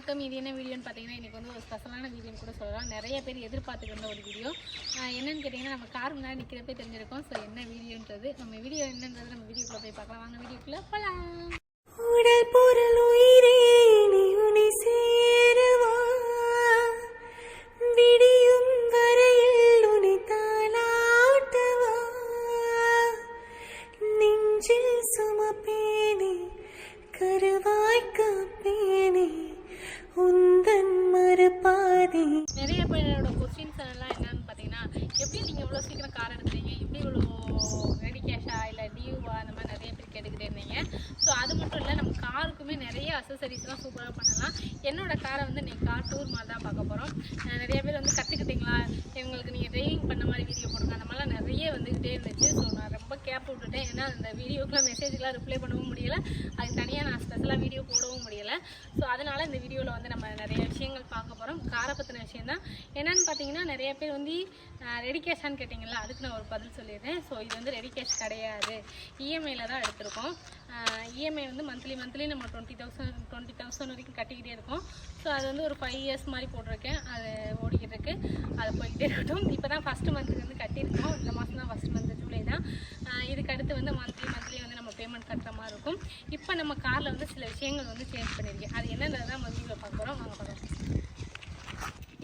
வணக்கம். இது என்ன வீடியோன்னு பார்த்தீங்கன்னா இன்றைக்கி வந்து ஒரு ஸ்பெஷலான வீடியோன்னு கூட சொல்லலாம். நிறைய பேர் எதிர்பார்த்துட்டு இருந்த ஒரு வீடியோ என்னென்னு கேட்டிங்கன்னா நம்ம கார் முன்னாடி நிற்கிறப்பே தெரிஞ்சிருக்கோம். ஸோ என்ன வீடியோன்றது நம்ம வீடியோ என்னன்றது நம்ம வீடியோக்குள்ளே போய் பார்க்கலாம். வாங்க வீடியோக்குள்ளே போகலாம். உடல் பொருள் உயிரே நீ உன்னை சேரவா விடியும் வரையில் உன்னை தாளாட்டவா நெஞ்சில் சுமப்பேனே கருவாய் காப்பேனே உந்தன் மறுபாதி. நிறைய பேரோட கொஸ்டின்ஸ் எல்லாம் என்னன்னு பார்த்தீங்கன்னா, எப்படி நீங்கள் இவ்வளோ சீக்கிரம் கார் எடுத்துறீங்க, எப்படி இவ்வளோ ரெடி கேஷா இல்லை டியூவா, அந்த மாதிரி நிறைய பேர் கேட்டுக்கிட்டே இருந்தீங்க. ஸோ அது மட்டும் இல்லை, நம்ம காருக்குமே நிறைய அசசரிஸ்லாம் சூப்பராக பண்ணலாம். என்னோட காரை வந்து நீங்கள் கார் டூர் மாதிரி தான் பார்க்க போகிறோம். நிறைய பேர் வந்து கற்றுக்கிட்டீங்களா, எங்களுக்கு நீங்கள் ட்ரைவிங் பண்ண மாதிரி வீடியோ போடுங்க, அந்த மாதிரிலாம் நிறைய வந்துக்கிட்டே இருந்துச்சு. ஸோ நான் ரொம்ப கேப் விட்டுட்டேன். ஏன்னா அந்த வீடியோக்கெலாம் மெசேஜ்லாம் ரிப்ளை பண்ணவும் முடியலை, அதுக்கு தனியாக நான் ஸ்பெஷலாக வீடியோ போடவும் முடியலை. ஸோ அதனால் இந்த வீடியோவில் வந்து நம்ம நிறைய விஷயங்கள் பார்க்க போகிறோம். காரை பற்றின விஷயம் தான். என்னென்னு பார்த்தீங்கன்னா, நிறைய பேர் வந்து ரெடி கேஷான்னு கேட்டிங்களா, அதுக்கு நான் ஒரு பதில் சொல்லிடுறேன். ஸோ இது வந்து ரெடி கேஷ் கிடையாது, இஎம்ஐயில் தான் எடுத்திருக்கோம். இஎம்ஐ வந்து மந்த்லி நம்ம 20,000 வரைக்கும் கட்டிக்கிட்டே இருக்கோம். ஸோ அது வந்து ஒரு 5 இயர்ஸ் மாதிரி போட்டிருக்கேன். அது ஓடிக்கிட்டு இருக்கு, அது போய்கிட்டே இருக்கட்டும். இப்போ தான் ஃபஸ்ட்டு மந்த்துக்கு வந்து கட்டியிருக்கோம். இந்த மாதம் தான் ஃபஸ்ட் மந்த், ஜூலை தான். இதுக்கு அடுத்து வந்து மந்த்லி வந்து நம்ம பேமெண்ட் கட்டுற மாதிரி இருக்கும். இப்போ நம்ம காரில் வந்து சில விஷயங்கள் வந்து சேஞ்ச் பண்ணியிருக்கேன். அது என்னன்றது தான் மதியில் பார்க்குறோம். வாங்க பார்க்கலாம்.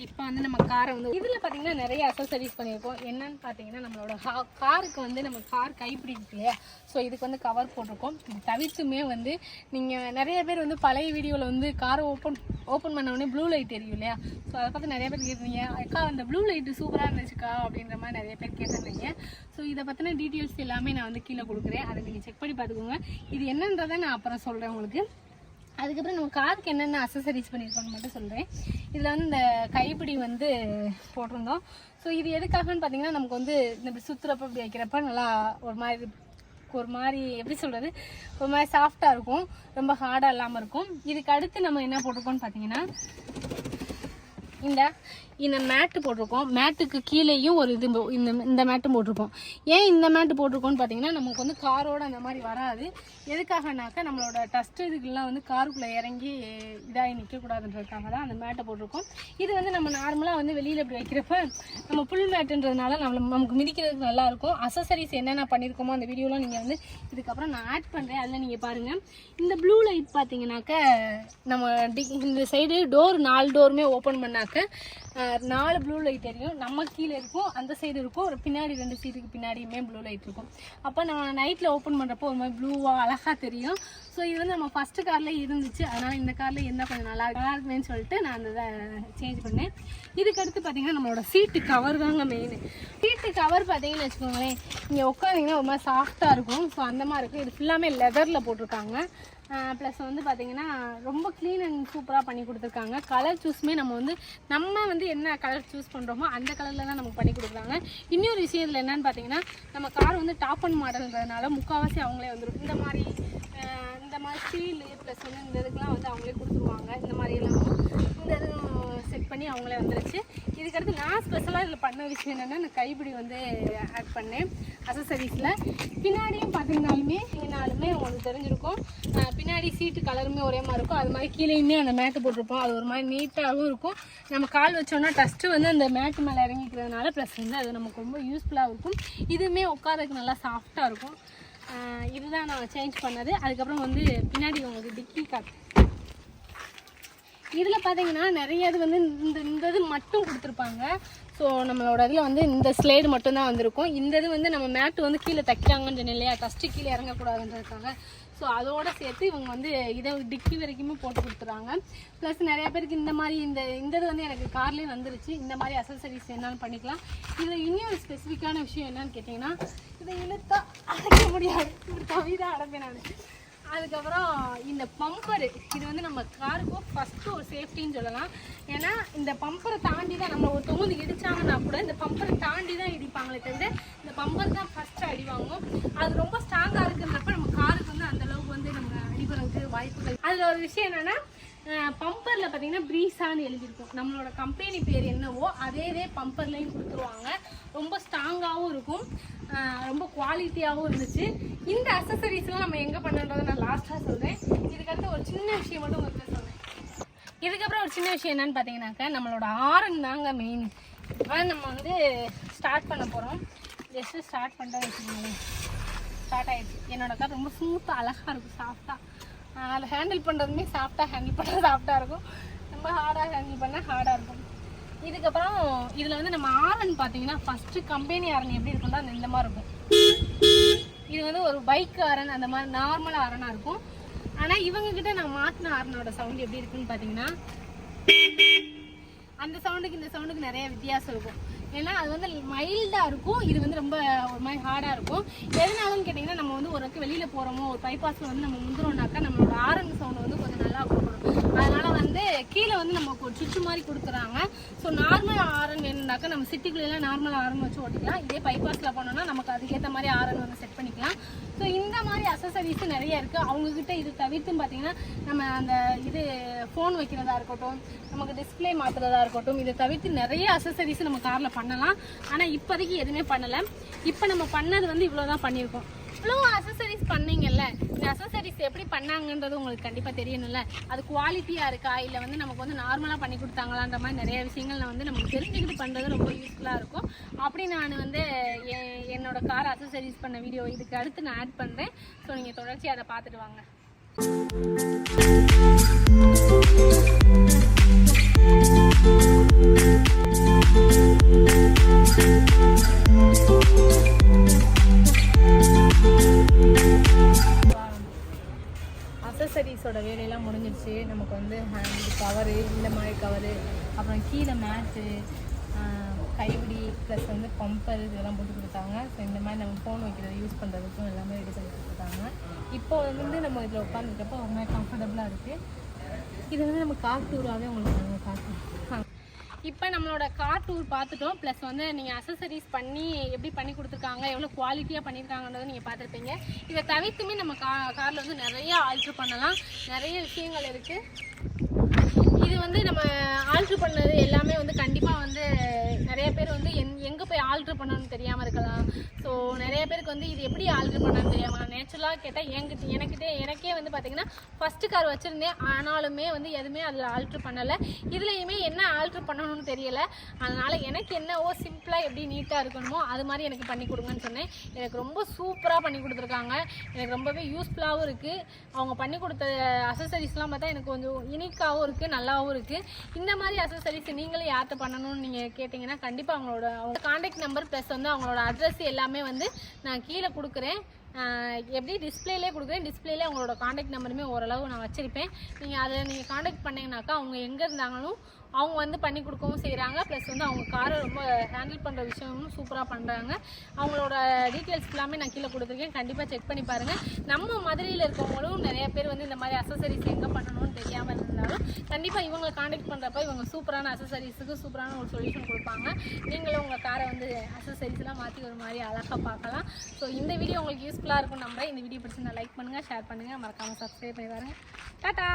இப்போ வந்து நம்ம காரை வந்து இதில் பார்த்தீங்கன்னா நிறைய அசசரிஸ் பண்ணியிருக்கோம். என்னன்னு பார்த்தீங்கன்னா, நம்மளோட காருக்கு வந்து நம்ம கார் கைப்பிடி இருக்கு இல்லையா, ஸோ இதுக்கு வந்து கவர் போட்டிருக்கோம். இது தவிர்த்துமே வந்து நீங்கள் நிறைய பேர் வந்து பழைய வீடியோவில் வந்து காரை ஓப்பன் பண்ண உடனே ப்ளூ லைட் தெரியும் இல்லையா, ஸோ அதை பார்த்து நிறைய பேர் கேட்டிருந்தீங்க, அக்கா அந்த ப்ளூ லைட்டு சூப்பராக இருந்துச்சுக்கா அப்படின்ற மாதிரி நிறைய பேர் கேட்டிருந்தீங்க. ஸோ இதை பற்றின டீட்டெயில்ஸ் எல்லாமே நான் வந்து கீழே கொடுக்குறேன், அதை நீங்கள் செக் பண்ணி பார்த்துக்கோங்க. இது என்னன்றதை நான் அப்புறம் சொல்கிறேன் உங்களுக்கு. அதுக்கப்புறம் நம்ம காருக்கு என்னென்ன அசசரிஸ் பண்ணியிருக்கோம்னு மட்டும் சொல்கிறேன். இதில் வந்து இந்த கைப்பிடி வந்து போட்டிருந்தோம். ஸோ இது எதுக்காகன்னு பார்த்தீங்கன்னா, நமக்கு வந்து இந்த சுற்றுறப்ப இப்படி வைக்கிறப்ப நல்லா ஒரு மாதிரி எப்படி சொல்கிறது, ஒரு மாதிரி சாஃப்டாக இருக்கும், ரொம்ப ஹார்டாக இல்லாமல் இருக்கும். இதுக்கு அடுத்து நம்ம என்ன போட்டிருக்கோம்னு பார்த்தீங்கன்னா, இந்த மேட்டு போட்டிருக்கோம். மேட்டுக்கு கீழேயும் ஒரு இது இந்த மேட்டும் போட்டிருக்கோம். ஏன் இந்த மேட்டு போட்டிருக்கோம்னு பார்த்தீங்கன்னா, நமக்கு வந்து காரோட அந்த மாதிரி வராது. எதுக்காகனாக்கா, நம்மளோட டஸ்ட் இதுக்கெல்லாம் வந்து காருக்குள்ளே இறங்கி இதாகி நிற்கக்கூடாதுன்றதுக்காக தான் அந்த மேட்டை போட்டிருக்கோம். இது வந்து நம்ம நார்மலாக வந்து வெளியில் இப்படி வைக்கிறப்ப நம்ம புல் மேட்டுன்றதுனால நமக்கு மிதிக்கிறதுக்கு நல்லாயிருக்கும். அசசரிஸ் என்னென்ன பண்ணியிருக்கோமோ அந்த வீடியோலாம் நீங்கள் வந்து இதுக்கப்புறம் நான் ஆட் பண்ணுறேன், அதில் நீங்கள் பாருங்கள். இந்த ப்ளூ லைட் பார்த்தீங்கன்னாக்க, நம்ம இந்த சைடு டோர் 4 டோருமே ஓப்பன் பண்ணாக்க 4 ப்ளூ லைட் தெரியும். நம்ம கீழே இருக்கும், அந்த சைடு இருக்கும், ஒரு பின்னாடி 2 சீட்டுக்கு பின்னாடியுமே ப்ளூ லைட் இருக்கும். அப்போ நம்ம நைட்டில் ஓப்பன் பண்ணுறப்போ ஒரு மாதிரி ப்ளூவாக அழகாக தெரியும். ஸோ இது வந்து நம்ம ஃபஸ்ட்டு காரில் இருந்துச்சு, அதனால் இந்த காரில் இருந்தால் கொஞ்சம் நல்லா இருக்குமேன்னு சொல்லிட்டு நான் அந்த இதை சேஞ்ச் பண்ணேன். இதுக்கடுத்து பார்த்தீங்கன்னா, நம்மளோட சீட்டு கவர் தாங்க மெயின். சீட்டு கவர் பார்த்தீங்கன்னு வச்சுக்கோங்களேன், இங்கே உட்காந்திங்கன்னா ஒரு மாதிரி சாஃப்டாக இருக்கும். ஸோ அந்த மாதிரி இருக்கும். இது ஃபுல்லாமே லெதரில் போட்டிருக்காங்க. ப்ளஸ் வந்து பார்த்திங்கன்னா ரொம்ப க்ளீன் அண்ட் சூப்பராக பண்ணி கொடுத்துருக்காங்க. கலர் சூஸுமே நம்ம வந்து என்ன கலர் சூஸ் பண்ணுறோமோ அந்த கலரில் தான் நமக்கு பண்ணி கொடுக்குறாங்க. இன்னொரு விஷயம் இதில் என்னென்னு பார்த்தீங்கன்னா, நம்ம கார் வந்து டாப் அண்ட் மாடல்ன்றதுனால முக்கால்வாசி அவங்களே வந்துடும். இந்த மாதிரி ஸ்டீலு ப்ளஸ் வந்து இந்த இதுக்கெலாம் வந்து அவங்களே கொடுத்துருவாங்க. இந்த மாதிரி எல்லாம் இந்த இதுவும் செட் பண்ணி அவங்களே வந்துருச்சு. இதுக்கடுத்து நான் ஸ்பெஷலாக இதில் பண்ண விஷயம் என்னென்னா, நான் கைப்பிடி வந்து ஆட் பண்ணேன் அசசரிஸில். பின்னாடியும் பார்த்தீங்கன்னாலுமே உங்களுக்கு தெரிஞ்சிருக்கும், பின்னாடி சீட்டு கலருமே ஒரே மாதிரி இருக்கும். அது மாதிரி கீழேயுமே அந்த மேட்டு போட்டிருப்போம். அது ஒரு மாதிரி நீட்டாகவும் இருக்கும். நம்ம கால் வச்சோன்னா டஸ்ட்டு வந்து அந்த மேட்டு மேலே இறங்கிக்கிறதுனால ப்ளஸ் வந்து அது நமக்கு ரொம்ப யூஸ்ஃபுல்லாக இருக்கும். இதுவுமே உட்காரதுக்கு நல்லா சாஃப்டாக இருக்கும். இதுதான் நான் சேஞ்ச் பண்ணது. அதுக்கப்புறம் வந்து பின்னாடி உங்களுக்கு டிக்கி காட்டு. இதில் பார்த்தீங்கன்னா நிறைய இது வந்து இந்த இது மட்டும் கொடுத்துருப்பாங்க. ஸோ நம்மளோட இதில் வந்து இந்த ஸ்லைடு மட்டும்தான் வந்திருக்கும். இந்த இது வந்து நம்ம மேட்டு வந்து கீழே தைக்கிறாங்கன்னு சொன்னேன் இல்லையா, டஸ்ட்டு கீழே இறங்கக்கூடாதுன்றதுக்காக. ஸோ அதோடு சேர்த்து இவங்க வந்து இதை டிக்கி வரைக்குமே போட்டு கொடுத்துறாங்க. ப்ளஸ் நிறைய பேருக்கு இந்த மாதிரி இந்த இது வந்து எனக்கு கார்லேயே வந்துருச்சு. இந்த மாதிரி அசசரிஸ் என்னான்னு பண்ணிக்கலாம். இதில் இன்னும் ஒரு ஸ்பெசிஃபிக்கான விஷயம் என்னன்னு கேட்டிங்கன்னா, இதை இழுத்தா அடைக்க முடியாது, தவிர அடைப்பேன் நான். அதுக்கப்புறம் இந்த பம்பரு, இது வந்து நம்ம காருக்கும் ஃபஸ்ட்டு ஒரு சேஃப்டின்னு சொல்லலாம். ஏன்னா இந்த பம்பரை தாண்டி தான் நம்ம ஒரு தொகுதி இடித்தாங்கன்னா கூட இந்த பம்பரை தாண்டி தான் இடிப்பாங்களே தவிர இந்த பம்பர் தான் ஃபஸ்ட்டு அடி வாங்கும். அது ரொம்ப ஸ்ட்ராங்காக இருக்குன்றப்ப நம்ம காருக்கு வந்து அந்தளவுக்கு வந்து நம்ம அடிபடுறதுக்கு வாய்ப்புகள். அதில் ஒரு விஷயம் என்னென்னா, பம்பரில் பார்த்தீங்கன்னா ப்ரீஸான்னு எழுதியிருக்கும். நம்மளோட கம்பெனி பேர் என்னவோ அதே பம்பர்லையும் கொடுத்துருவாங்க. ரொம்ப ஸ்ட்ராங்காகவும் இருக்கும், ரொம்ப குவாலிட்டியாகவும் இருந்துச்சு. இந்த அசசரிஸ்லாம் நம்ம எங்கே பண்ணுறதை நான் லாஸ்ட்டாக சொல்கிறேன். இதுக்கடுத்து ஒரு சின்ன விஷயம் மட்டும் உங்களுக்கு சொல்கிறேன். இதுக்கப்புறம் ஒரு சின்ன விஷயம் என்னன்னு பார்த்தீங்கன்னாக்கா நம்மளோட ஆரன் தாங்க மெயின். இப்போ நம்ம வந்து ஸ்டார்ட் பண்ண போகிறோம். ஜஸ்ட்டு ஸ்டார்ட் பண்ணிட்டோம் வச்சுக்கோங்களேன், ஸ்டார்ட் ஆகிடுச்சு. என்னோட கார் ரொம்ப ஸ்மூத்தாக அழகாக இருக்கும், சாஃப்டாக. அதில் ஹேண்டில் பண்ணுறதுமே சாஃப்டாக ஹேண்டில் பண்ண சாஃப்டாக இருக்கும், ரொம்ப ஹார்டாக ஹேண்டில் பண்ண ஹார்டாக இருக்கும். இதுக்கப்புறம் இதில் வந்து நம்ம ஆரன் பார்த்தீங்கன்னா ஃபஸ்ட்டு கம்பெனி ஆரன் எப்படி இருக்கும்னா அந்த இந்த மாதிரி இருக்கும். இது வந்து ஒரு பைக் ஆரன் அந்த மாதிரி நார்மல் ஆரனாக இருக்கும். ஆனால் இவங்கக்கிட்ட நான் மாற்றின ஆரனோட சவுண்ட் எப்படி இருக்குன்னு பார்த்தீங்கன்னா அந்த சவுண்டுக்கு இந்த சவுண்டுக்கு நிறைய வித்தியாசம் இருக்கும். ஏன்னா அது வந்து மைல்டாக இருக்கும், இது வந்து ரொம்ப ஒரு மாதிரி ஹார்டாக இருக்கும். எதனாலன்னு கேட்டிங்கன்னா நம்ம வந்து ஒரு வெளியில் போகிறோமோ ஒரு பைபாஸில் வந்து நம்ம முந்துறோம்னாக்கா நம்மளோட ஆரன் சவுண்டு வந்து கொஞ்சம் நல்லா கொடுக்கணும். அதனால் வந்து கீழே வந்து நமக்கு ஒரு சுற்று மாதிரி கொடுக்குறாங்க. ஸோ நார்மல் ஆரன் வேணும்னாக்கா நம்ம சிட்டிக்குள்ளெல்லாம் நார்மல் ஆரன் வச்சு ஓட்டிக்கலாம். இதே பைபாஸில் போனோம்னா நமக்கு அதுக்கேற்ற மாதிரி ஆரன் வந்து செட் பண்ணிக்கலாம். ஸோ இந்த மாதிரி அசசரிஸ் நிறைய இருக்குது அவங்கக்கிட்ட. இது தவிர்த்தும் பார்த்தீங்கன்னா நம்ம அந்த இது ஃபோன் வைக்கிறதா இருக்கட்டும், நமக்கு டிஸ்பிளே மாற்றுறதா இருக்கட்டும், இதை தவிர்த்து நிறைய அசசரிஸ் நம்ம காரில் பண்ணலாம். ஆனால் இப்போதைக்கு எதுவுமே பண்ணலை. இப்போ நம்ம பண்ணது வந்து இவ்வளோ தான் பண்ணியிருக்கோம். இவ்வளோ அசசரிஸ் பண்ணீங்கல்ல, இந்த அசசரிஸ் எப்படி பண்ணாங்கன்றது உங்களுக்கு கண்டிப்பாக தெரியணும்ல. அது குவாலிட்டியாக இருக்கா இல்லை வந்து நமக்கு வந்து நார்மலாக பண்ணி கொடுத்தாங்களான்ற மாதிரி நிறைய விஷயங்கள் நான் வந்து நமக்கு தெரிஞ்சுக்கிட்டு பண்ணுறது ரொம்ப யூஸ்ஃபுல்லாக இருக்கும். அப்படி நான் வந்து என்னோட கார் அசசரிஸ் பண்ண வீடியோ இதுக்கு அடுத்து நான் ஆட் பண்ணுறேன். ஸோ நீங்கள் தொடர்ச்சி அதை பார்த்துட்டு வாங்க. அசசரிஸோட வேலையெல்லாம் முடிஞ்சிடுச்சு. நமக்கு வந்து ஹேண்ட் கவரு, இந்த மாதிரி கவரு, அப்புறம் கீழே மேட்டு, கைப்பிடி ப்ளஸ் வந்து பம்பர் இதெல்லாம் போட்டு கொடுத்தாங்க. ஸோ இந்த மாதிரி நம்ம ஃபோன் வைக்கிறது யூஸ் பண்ணுறதுக்கும் எல்லாமே ரெடி பண்ணி கொடுத்துருக்காங்க. இப்போ வந்து நம்ம இதில் உட்காந்துருக்கப்போ ஒரு மாதிரி கம்ஃபர்டபுளாக இருக்குது. இது வந்து நம்ம கார் டூராகவே உங்களுக்கு நாங்கள் காட்டுறோம். இப்போ நம்மளோட கார் டூர் பார்த்துட்டோம். ப்ளஸ் வந்து நீங்கள் அசசரிஸ் பண்ணி எப்படி பண்ணி கொடுத்துருக்காங்க, எவ்வளோ குவாலிட்டியாக பண்ணியிருக்காங்கன்றதை நீங்கள் பார்த்துருப்பீங்க. இதை தவிர்த்துமே நம்ம காரில் வந்து நிறைய ஆல்ட்ரு பண்ணலாம், நிறைய விஷயங்கள் இருக்குது. இது வந்து நம்ம ஆல்ட்ரு பண்ணது எல்லாமே வந்து கண்டிப்பாக வந்து நிறைய பேர் வந்து எங்கே போய் ஆல்ட்ரு பண்ணணும்னு தெரியாமல் இருக்கலாம். ஸோ நிறைய பேருக்கு வந்து இது எப்படி ஆல்ட்ரு பண்ணணும்னு தெரியாமல் நேச்சுரலாக கேட்டால் எனக்கே வந்து பார்த்திங்கன்னா ஃபஸ்ட்டு கார் வச்சுருந்தேன். ஆனாலுமே வந்து எதுவுமே அதில் ஆல்ட்ரு பண்ணலை. இதுலேயுமே என்ன ஆல்ட்ரு பண்ணணும்னு தெரியலை. அதனால் எனக்கு என்னவோ சிம்பிளாக எப்படி நீட்டாக இருக்கணுமோ அது மாதிரி எனக்கு பண்ணி கொடுங்கன்னு சொன்னேன். எனக்கு ரொம்ப சூப்பராக பண்ணி கொடுத்துருக்காங்க. எனக்கு ரொம்பவே யூஸ்ஃபுல்லாகவும் இருக்குது. அவங்க பண்ணி கொடுத்த அசசரிஸ்லாம் பார்த்தா எனக்கு கொஞ்சம் யூனிக்காகவும் இருக்குது, நல்லாவும் இருக்குது. இந்த மாதிரி அசசரிஸ் நீங்களும் யார்கிட்ட பண்ணணும்னு நீங்கள் கேட்டிங்கன்னா கண்டிப்பாக அவங்க கான்டாக்ட் நம்பர் ப்ளஸ் வந்து அவங்களோட அட்ரஸ் எல்லாமே வந்து நான் கீழே கொடுக்குறேன். எப்படி டிஸ்பிளேலே கொடுக்குறேன். டிஸ்பிளேலே அவங்களோட கான்டாக்ட் நம்பருமே ஓரளவு நான் வச்சுருப்பேன். நீங்கள் அதை நீங்கள் கான்டாக்ட் பண்ணிங்கனாக்கா அவங்க எங்கே இருந்தாங்களும் அவங்க வந்து பண்ணி கொடுக்கவும் செய்கிறாங்க. ப்ளஸ் வந்து அவங்க காரை ரொம்ப ஹேண்டில் பண்ணுற விஷயமும் சூப்பராக பண்ணுறாங்க. அவங்களோட டீட்டெயில்ஸ் எல்லாமே நான் கீழே கொடுத்துருக்கேன். கண்டிப்பாக செக் பண்ணி பாருங்கள். நம்ம மதுரையில் இருக்கவங்களும் நிறைய பேர் வந்து இந்த மாதிரி அசசரிஸ் எங்கே பண்ணணும்னு தெரியாமல் இருந்தாலும் கண்டிப்பாக இவங்களை கான்டாக்ட் பண்ணுறப்ப இவங்க சூப்பரான அசசரிஸுக்கு சூப்பரான ஒரு சொல்யூஷன் கொடுப்பாங்க. நீங்களும் உங்கள் காரை வந்து அசசரிஸ்லாம் மாற்றி ஒரு மாதிரி அழகாக பார்க்கலாம். ஸோ இந்த வீடியோ உங்களுக்கு யூஸ்ஃபுல்லாக இருக்கும் நம்புறேன். இந்த வீடியோ பிடிச்சி நான் லைக் பண்ணுங்கள், ஷேர் பண்ணுங்கள், மறக்காமல் சப்ஸ்கிரைப் பண்ணி பாருங்கள். டாட்டா.